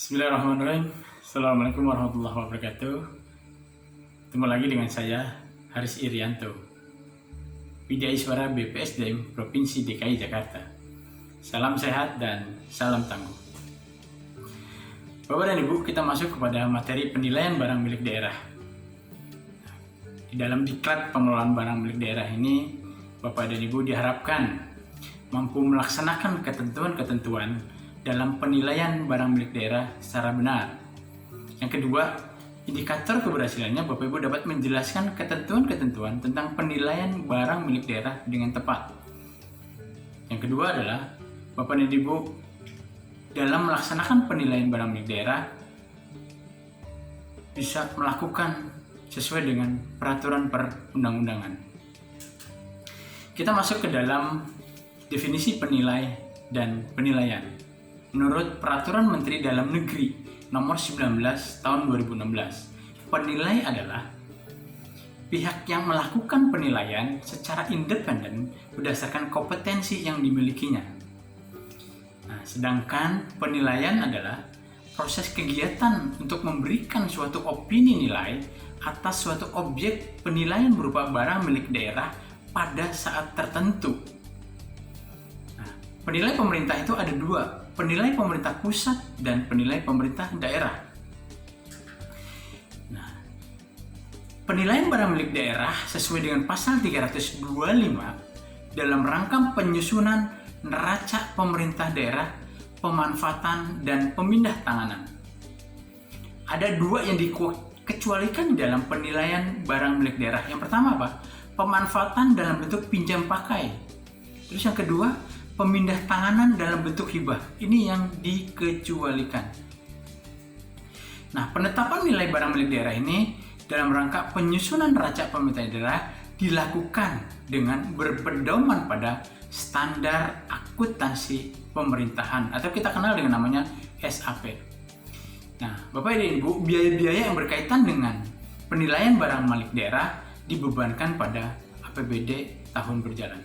Bismillahirrahmanirrahim. Assalamualaikum warahmatullahi wabarakatuh. Ketemu lagi dengan saya, Haris Irianto, Widyaiswara BPSDM Provinsi DKI Jakarta. Salam sehat dan salam tangguh. Bapak dan Ibu, kita masuk kepada materi penilaian barang milik daerah. Di dalam diklat pengelolaan barang milik daerah ini, Bapak dan Ibu diharapkan mampu melaksanakan ketentuan-ketentuan dalam penilaian barang milik daerah secara benar. Yang kedua, indikator keberhasilannya Bapak Ibu dapat menjelaskan ketentuan-ketentuan tentang penilaian barang milik daerah dengan tepat. Yang kedua adalah Bapak dan Ibu dalam melaksanakan penilaian barang milik daerah bisa melakukan sesuai dengan peraturan perundang-undangan. Kita masuk ke dalam definisi penilai dan penilaian. Menurut Peraturan Menteri Dalam Negeri Nomor 19 Tahun 2016, penilai adalah pihak yang melakukan penilaian secara independen berdasarkan kompetensi yang dimilikinya. Nah, sedangkan penilaian adalah proses kegiatan untuk memberikan suatu opini nilai atas suatu objek penilaian berupa barang milik daerah pada saat tertentu. Nah, penilai pemerintah itu ada dua, penilai pemerintah pusat dan penilai pemerintah daerah. Nah, penilaian barang milik daerah sesuai dengan pasal 325 dalam rangka penyusunan neraca pemerintah daerah, pemanfaatan dan pemindah tanganan. Ada dua yang dikecualikan dalam penilaian barang milik daerah. Yang pertama apa? Pemanfaatan dalam bentuk pinjam pakai. Terus yang kedua, pemindah tanganan dalam bentuk hibah. Ini yang dikecualikan. Nah, penetapan nilai barang milik daerah ini dalam rangka penyusunan neraca pemerintah daerah dilakukan dengan berpedoman pada standar akuntansi pemerintahan atau kita kenal dengan namanya SAP. Nah, Bapak dan Ibu, biaya-biaya yang berkaitan dengan penilaian barang milik daerah dibebankan pada APBD tahun berjalan.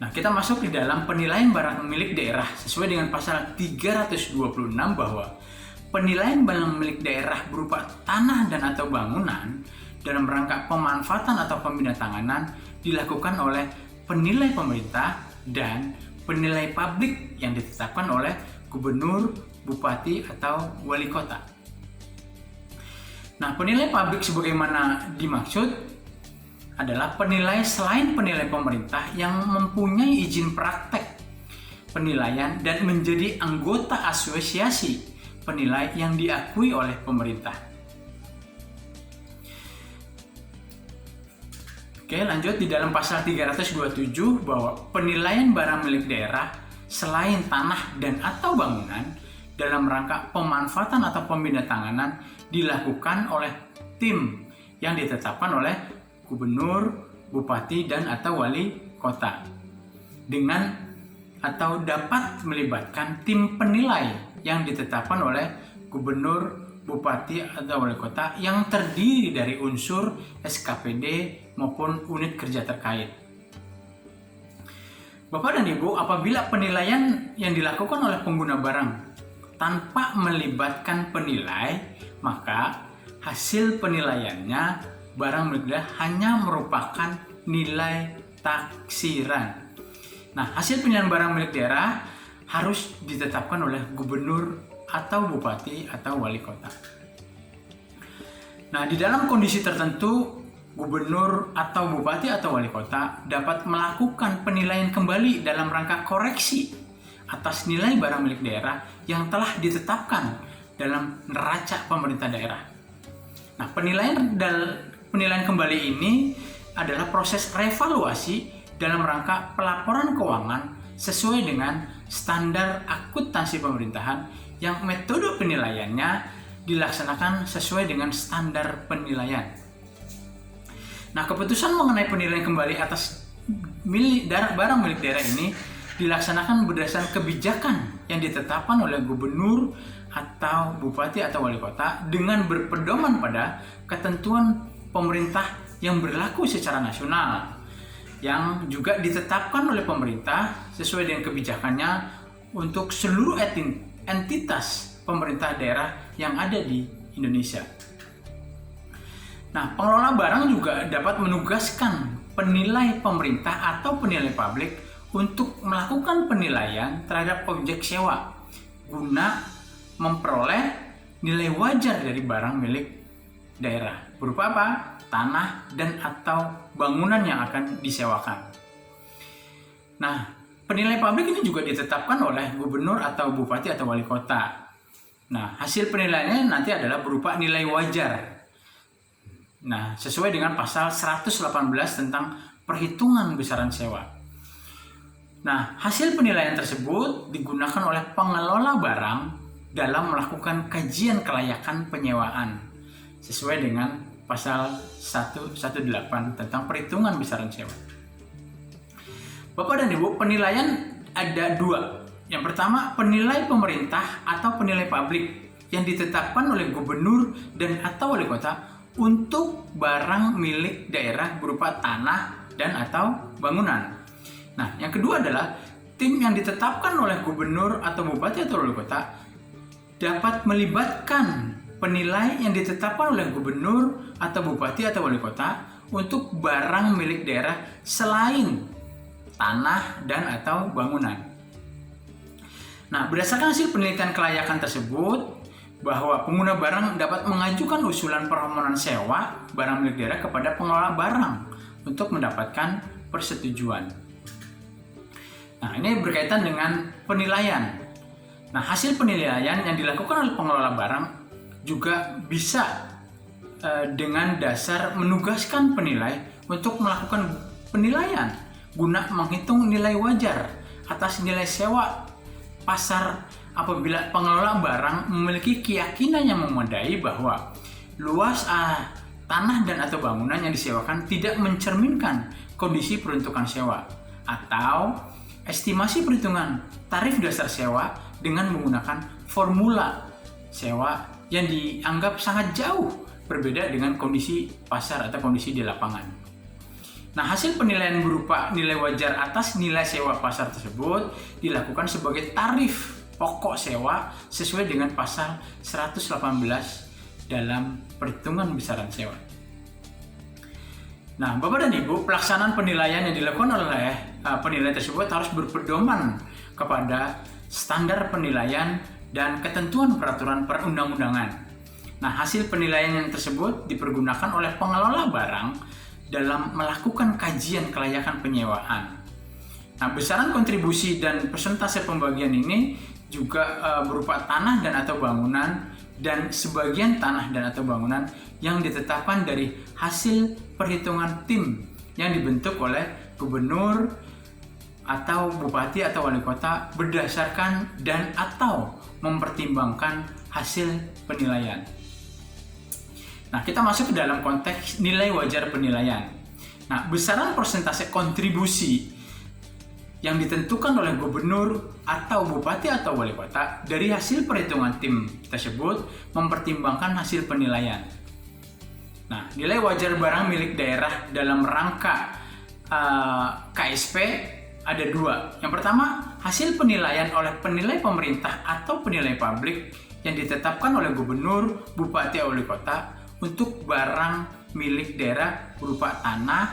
Nah, kita masuk di dalam penilaian barang milik daerah sesuai dengan pasal 326 bahwa penilaian barang milik daerah berupa tanah dan atau bangunan dalam rangka pemanfaatan atau pemindah tanganan dilakukan oleh penilai pemerintah dan penilai publik yang ditetapkan oleh gubernur, bupati, atau wali kota. Nah, penilai publik sebagaimana dimaksud adalah penilai selain penilai pemerintah yang mempunyai izin praktek penilaian dan menjadi anggota asosiasi penilai yang diakui oleh pemerintah. Oke, lanjut di dalam pasal 327 bahwa penilaian barang milik daerah selain tanah dan atau bangunan dalam rangka pemanfaatan atau pemindah tanganan dilakukan oleh tim yang ditetapkan oleh gubernur, bupati, dan atau wali kota dengan atau dapat melibatkan tim penilai yang ditetapkan oleh gubernur, bupati, atau wali kota yang terdiri dari unsur SKPD maupun unit kerja terkait. Bapak dan Ibu, apabila penilaian yang dilakukan oleh pengguna barang tanpa melibatkan penilai, maka hasil penilaiannya barang milik daerah hanya merupakan nilai taksiran. Nah, hasil penilaian barang milik daerah harus ditetapkan oleh gubernur atau bupati atau wali kota. Nah, di dalam kondisi tertentu, gubernur atau bupati atau wali kota dapat melakukan penilaian kembali dalam rangka koreksi atas nilai barang milik daerah yang telah ditetapkan dalam neraca pemerintah daerah. Nah, penilaian kembali ini adalah proses revaluasi dalam rangka pelaporan keuangan sesuai dengan standar akuntansi pemerintahan yang metode penilaiannya dilaksanakan sesuai dengan standar penilaian. Nah, keputusan mengenai penilaian kembali atas barang milik daerah ini dilaksanakan berdasarkan kebijakan yang ditetapkan oleh gubernur atau bupati atau wali kota dengan berpedoman pada ketentuan pemerintah yang berlaku secara nasional yang juga ditetapkan oleh pemerintah sesuai dengan kebijakannya untuk seluruh entitas pemerintah daerah yang ada di Indonesia. Nah, pengelola barang juga dapat menugaskan penilai pemerintah atau penilai publik untuk melakukan penilaian terhadap objek sewa guna memperoleh nilai wajar dari barang milik daerah berupa apa? Tanah dan atau bangunan yang akan disewakan. Nah, penilai publik ini juga ditetapkan oleh gubernur atau bupati atau wali kota. Nah, hasil penilaiannya nanti adalah berupa nilai wajar. Nah, sesuai dengan pasal 118 tentang perhitungan besaran sewa. Nah, hasil penilaian tersebut digunakan oleh pengelola barang dalam melakukan kajian kelayakan penyewaan sesuai dengan pasal 118 tentang perhitungan besaran sewa. Bapak dan Ibu, penilaian ada dua. Yang pertama, penilai pemerintah atau penilai publik yang ditetapkan oleh gubernur dan atau wali kota untuk barang milik daerah berupa tanah dan atau bangunan. Nah, yang kedua adalah tim yang ditetapkan oleh gubernur atau bupati atau wali kota dapat melibatkan penilai yang ditetapkan oleh gubernur atau bupati atau wali kota untuk barang milik daerah selain tanah dan atau bangunan. Nah, berdasarkan hasil penelitian kelayakan tersebut, bahwa pengguna barang dapat mengajukan usulan permohonan sewa barang milik daerah kepada pengelola barang untuk mendapatkan persetujuan. Nah, ini berkaitan dengan penilaian. Nah, hasil penilaian yang dilakukan oleh pengelola barang juga bisa dengan dasar menugaskan penilai untuk melakukan penilaian guna menghitung nilai wajar atas nilai sewa pasar apabila pengelola barang memiliki keyakinan yang memadai bahwa luas tanah dan atau bangunan yang disewakan tidak mencerminkan kondisi peruntukan sewa atau estimasi perhitungan tarif dasar sewa dengan menggunakan formula sewa yang dianggap sangat jauh berbeda dengan kondisi pasar atau kondisi di lapangan. Nah, hasil penilaian berupa nilai wajar atas nilai sewa pasar tersebut dilakukan sebagai tarif pokok sewa sesuai dengan pasal 118 dalam perhitungan besaran sewa. Nah, Bapak dan Ibu, pelaksanaan penilaian yang dilakukan oleh penilai tersebut harus berpedoman kepada standar penilaian dan ketentuan peraturan perundang-undangan. Nah, hasil penilaian yang tersebut dipergunakan oleh pengelola barang dalam melakukan kajian kelayakan penyewaan. Nah, besaran kontribusi dan persentase pembagian ini juga berupa tanah dan atau bangunan dan sebagian tanah dan atau bangunan yang ditetapkan dari hasil perhitungan tim yang dibentuk oleh gubernur atau bupati atau wali kota berdasarkan dan atau mempertimbangkan hasil penilaian. Nah, kita masuk ke dalam konteks nilai wajar penilaian. Nah, besaran persentase kontribusi yang ditentukan oleh gubernur atau bupati atau wali kota dari hasil perhitungan tim tersebut mempertimbangkan hasil penilaian. Nah, nilai wajar barang milik daerah dalam rangka KSP ada dua. Yang pertama, hasil penilaian oleh penilai pemerintah atau penilai publik yang ditetapkan oleh gubernur, bupati atau wali kota untuk barang milik daerah berupa tanah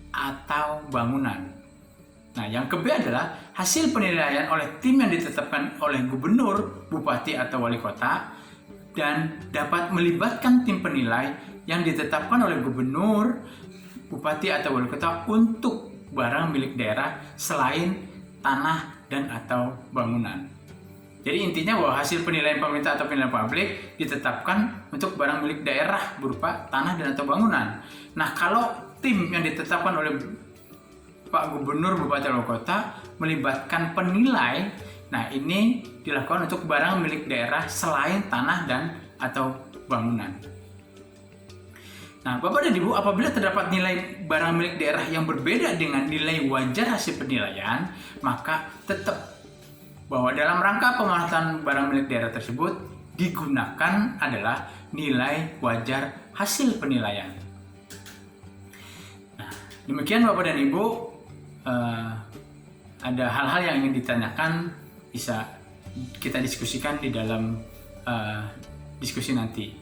atau bangunan. Nah, yang kedua adalah hasil penilaian oleh tim yang ditetapkan oleh gubernur, bupati atau wali kota dan dapat melibatkan tim penilai yang ditetapkan oleh gubernur, bupati atau wali kota untuk barang milik daerah selain tanah dan atau bangunan. Jadi intinya bahwa hasil penilaian pemerintah atau penilaian publik ditetapkan untuk barang milik daerah berupa tanah dan atau bangunan. Nah, kalau tim yang ditetapkan oleh Pak Gubernur, Bupati, Wali Kota melibatkan penilai, nah ini dilakukan untuk barang milik daerah selain tanah dan atau bangunan. Nah, Bapak dan Ibu, apabila terdapat nilai barang milik daerah yang berbeda dengan nilai wajar hasil penilaian, maka tetap bahwa dalam rangka pemanfaatan barang milik daerah tersebut digunakan adalah nilai wajar hasil penilaian. Nah, demikian Bapak dan Ibu, ada hal-hal yang ingin ditanyakan bisa kita diskusikan di dalam diskusi nanti.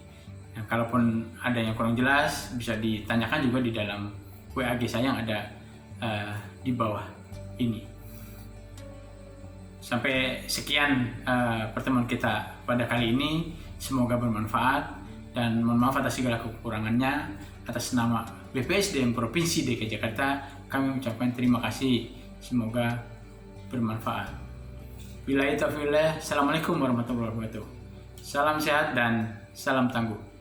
Nah, kalaupun ada yang kurang jelas bisa ditanyakan juga di dalam WA saya yang ada di bawah ini. Sampai sekian pertemuan kita pada kali ini. Semoga bermanfaat dan mohon maaf atas segala kekurangannya. Atas nama BPSDM Provinsi DKI Jakarta kami mengucapkan terima kasih. Semoga bermanfaat. Billahi taufiq. Assalamualaikum warahmatullahi wabarakatuh. Salam sehat dan salam tangguh.